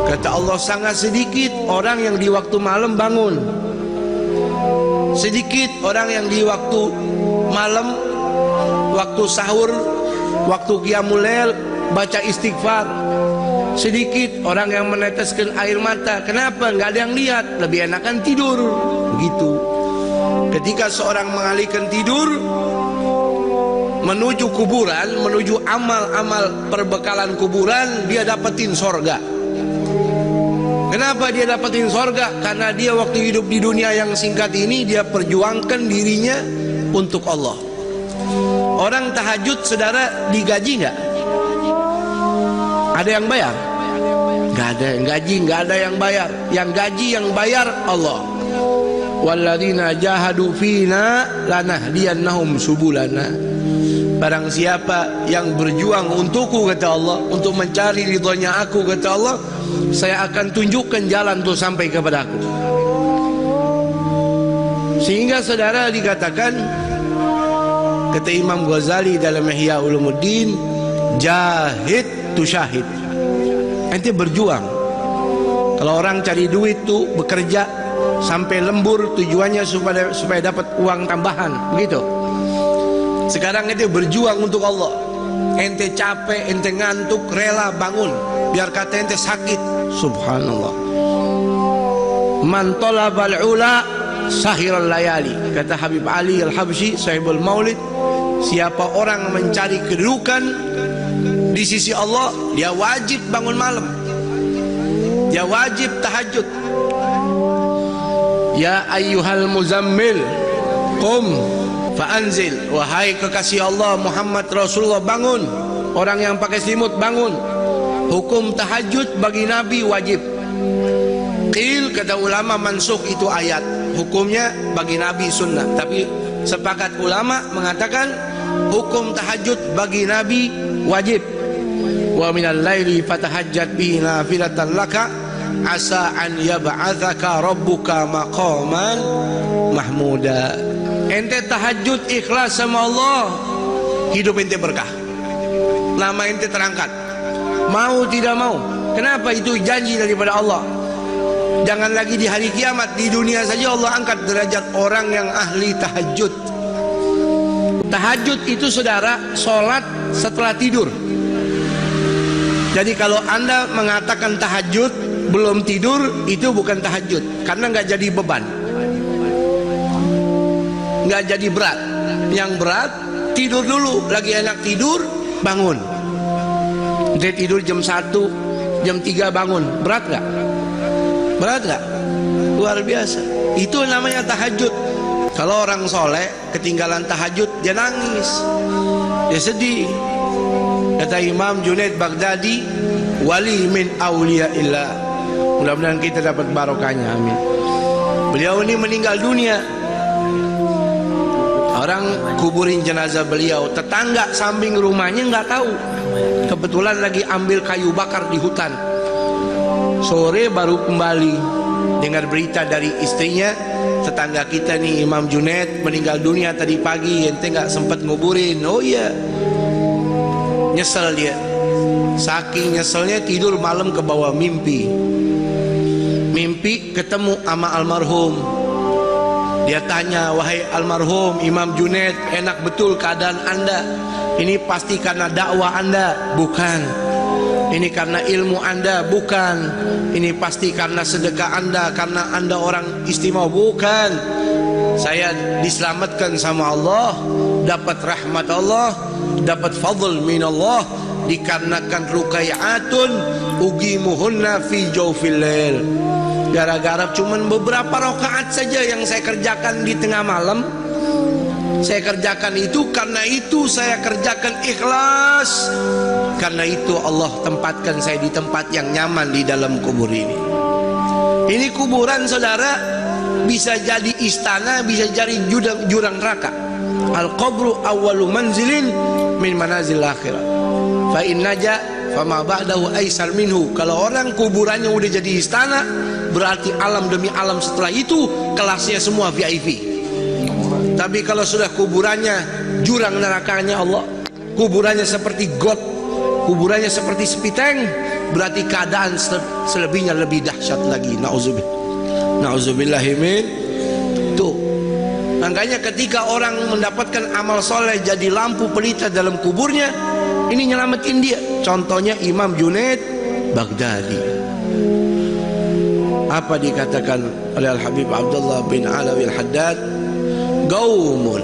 Kata Allah, sangat sedikit orang yang di waktu malam bangun. Sedikit orang yang di waktu malam, waktu sahur, waktu qiyamul lail baca istighfar. Sedikit orang yang meneteskan air mata. Kenapa? Nggak ada yang lihat, lebih enakan tidur. Begitu. Ketika seorang mengalihkan tidur menuju kuburan, menuju amal-amal perbekalan kuburan, dia dapetin sorga. Kenapa dia dapetin sorga? Karena dia waktu hidup di dunia yang singkat ini, dia perjuangkan dirinya untuk Allah. Orang tahajud, saudara, digaji nggak? Ada yang bayar? Nggak ada yang gaji, nggak ada yang bayar. Yang gaji, yang bayar Allah. Walladzina jahadu fina lanahdiyannahum subulana. Barang siapa yang berjuang untukku, kata Allah, untuk mencari ridhonya aku, kata Allah, saya akan tunjukkan jalan untuk sampai kepada aku. Sehingga saudara dikatakan, kata Imam Ghazali dalam Ihya Ulumuddin, jahid tu syahid. Ente berjuang. Kalau orang cari duit tuh bekerja sampai lembur, tujuannya supaya dapat uang tambahan, begitu. Sekarang ente berjuang untuk Allah. Ente capek, ente ngantuk, rela bangun, biar kata ente sakit. Subhanallah. Man talabal ula sahiral layali. Kata Habib Ali Al-Habsyi, Sahibul Maulid, siapa orang mencari kedudukan di sisi Allah, dia wajib bangun malam, dia wajib tahajud. Ya ayyuhal muzammil qum fa'anzil. Wahai kekasih Allah Muhammad Rasulullah, bangun. Orang yang pakai selimut bangun. Hukum tahajud bagi Nabi wajib. Qil, kata ulama, mansukh itu ayat, hukumnya bagi Nabi sunnah. Tapi sepakat ulama mengatakan hukum tahajud bagi Nabi wajib. Wa minal laili fatahajjat bihi nafilatan laka asa an yab'atsaka rabbuka maqaman mahmuda. Ente tahajud ikhlas sama Allah, hidup ente berkah, nama ente terangkat, mau tidak mau. Kenapa? Itu janji daripada Allah. Jangan lagi di hari kiamat, di dunia saja Allah angkat derajat orang yang ahli tahajud. Tahajud itu, saudara, sholat setelah tidur. Jadi kalau anda mengatakan tahajud belum tidur, itu bukan tahajud, karena nggak jadi beban, nggak jadi berat. Yang berat tidur dulu, lagi enak tidur, bangun. Dia tidur jam 1, jam 3 bangun, berat nggak? Berat nggak? Luar biasa. Itu namanya tahajud. Kalau orang soleh ketinggalan tahajud, dia nangis, dia sedih. Kata Imam Junaid Baghdadi, wali min awliyaillah. Mudah-mudahan kita dapat barokahnya, amin. Beliau ini meninggal dunia, orang kuburin jenazah beliau, tetangga samping rumahnya nggak tahu. Kebetulan lagi ambil kayu bakar di hutan. Sore baru kembali dengar berita dari istrinya, tetangga kita nih Imam Junaid meninggal dunia tadi pagi, ente nggak sempat nguburin. Oh iya, nyesel dia. Saking nyeselnya tidur malam ke bawah mimpi. Mimpi ketemu sama almarhum. Dia tanya, wahai almarhum Imam Junaid, enak betul keadaan anda? Ini pasti karena dakwah anda? Bukan. Ini karena ilmu anda? Bukan. Ini pasti karena sedekah anda, karena anda orang istimewa? Bukan. Saya diselamatkan sama Allah, dapat rahmat Allah, dapat fadl min Allah, dikarenakan rukai'atun ugimuhunna fi jawfil lail. Gara-gara cuman beberapa rakaat saja yang saya kerjakan di tengah malam, saya kerjakan itu, karena itu saya kerjakan ikhlas. Karena itu Allah tempatkan saya di tempat yang nyaman di dalam kubur ini. Ini kuburan, saudara, bisa jadi istana, bisa jadi jurang neraka. Al-qabru awwalu manzilin min manazil akhirah. Fa in naja fama ba'dahu aisar minhu. Kalau orang kuburannya udah jadi istana, berarti alam demi alam setelah itu kelasnya semua VIP. Tapi kalau sudah kuburannya jurang nerakanya Allah, kuburannya seperti got, kuburannya seperti sepiteng, berarti keadaan selebihnya lebih dahsyat lagi. Nauzubillahi min. Tuh, makanya ketika orang mendapatkan amal soleh jadi lampu pelita dalam kuburnya, ini nyelamatin dia. Contohnya Imam Junaid Baghdadi. Apa dikatakan oleh Al-Habib Abdullah bin Alawi Al-Haddad? Gaumun,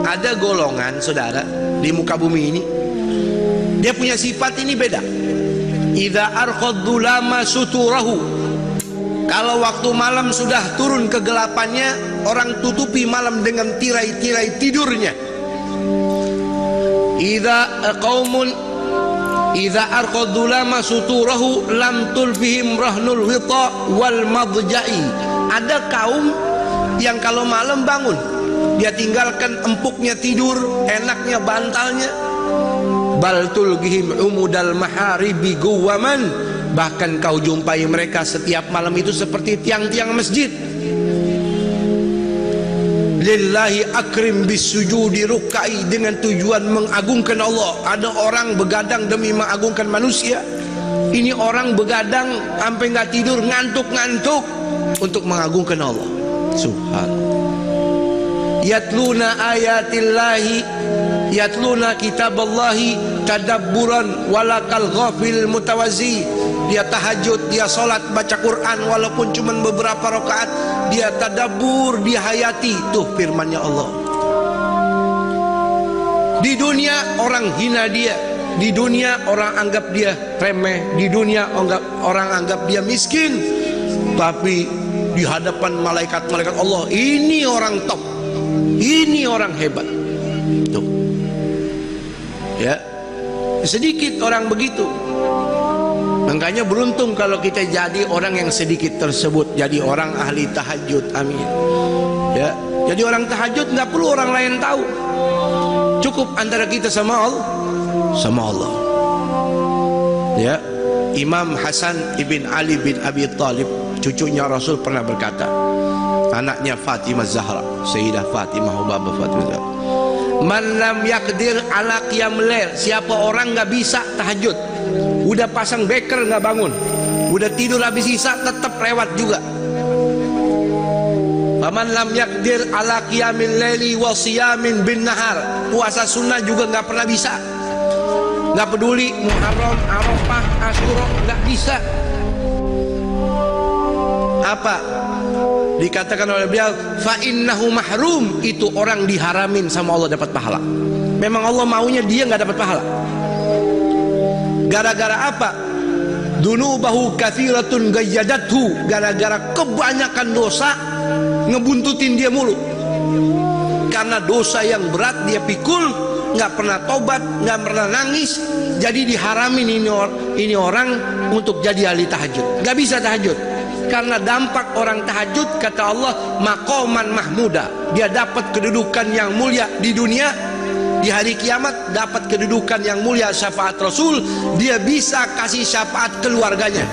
ada golongan saudara di muka bumi ini, dia punya sifat ini beda. Idza arqaddu lama suturahu, kalau waktu malam sudah turun kegelapannya, orang tutupi malam dengan tirai-tirai tidurnya. Idza arqaddu lama suturahu lam tulfihim rahnul wita wal madja'i. Ada kaum yang kalau malam bangun, dia tinggalkan empuknya tidur, enaknya bantalnya. Bal tulgihim umudal maharibi guwaman, bahkan kau jumpai mereka setiap malam itu seperti tiang-tiang masjid. Lillahi akrim bisujudi rukai, dengan tujuan mengagungkan Allah. Ada orang begadang demi mengagungkan manusia. Ini orang begadang sampai nggak tidur, ngantuk-ngantuk untuk mengagungkan Allah. Subhanallah. Yatluna ayatillahi, yatluna kitaballahi tadabburan walakal ghafil mutawazi. Dia tahajud, dia solat, baca Quran walaupun cuma beberapa rakaat, dia tadabbur, dia hayati. Tuh firmannya Allah. Di dunia orang hina dia, di dunia orang anggap dia remeh, di dunia orang anggap dia miskin, tapi di hadapan malaikat-malaikat Allah, ini orang top, ini orang hebat. Tuh. Ya, sedikit orang begitu. Makanya beruntung kalau kita jadi orang yang sedikit tersebut, jadi orang ahli tahajud. Amin. Ya, jadi orang tahajud nggak perlu orang lain tahu. Cukup antara kita sama Allah, sama Allah. Ya, Imam Hasan ibn Ali bin Abi Thalib, cucunya Rasul, pernah berkata, anaknya Fatimah Zahra, Sayyidah Fatimah Hubabah Fatimah Zahra, man lam yakdir ala qiyamul lail, siapa orang nggak bisa tahajud, udah pasang beker nggak bangun, udah tidur habis isya tetap lewat juga. Faman lam yakdir ala qiyamil laili wa siyamin bin nahar, puasa sunnah juga nggak pernah bisa, nggak peduli Muharram, Arafah, Asyura, nggak bisa. Apa dikatakan oleh beliau? Fa innahu mahrum, itu orang diharamin sama Allah dapat pahala. Memang Allah maunya dia nggak dapat pahala. Gara-gara apa? Dunubahu katsiratun gayyadathu, gara-gara kebanyakan dosa ngebuntutin dia mulu. Karena dosa yang berat dia pikul, nggak pernah tobat, nggak pernah nangis, jadi diharamin ini orang untuk jadi ahli tahajud. Nggak bisa tahajud. Karena dampak orang tahajud, kata Allah, maqaman mahmuda, dia dapat kedudukan yang mulia di dunia, di hari kiamat dapat kedudukan yang mulia syafaat Rasul, dia bisa kasih syafaat keluarganya.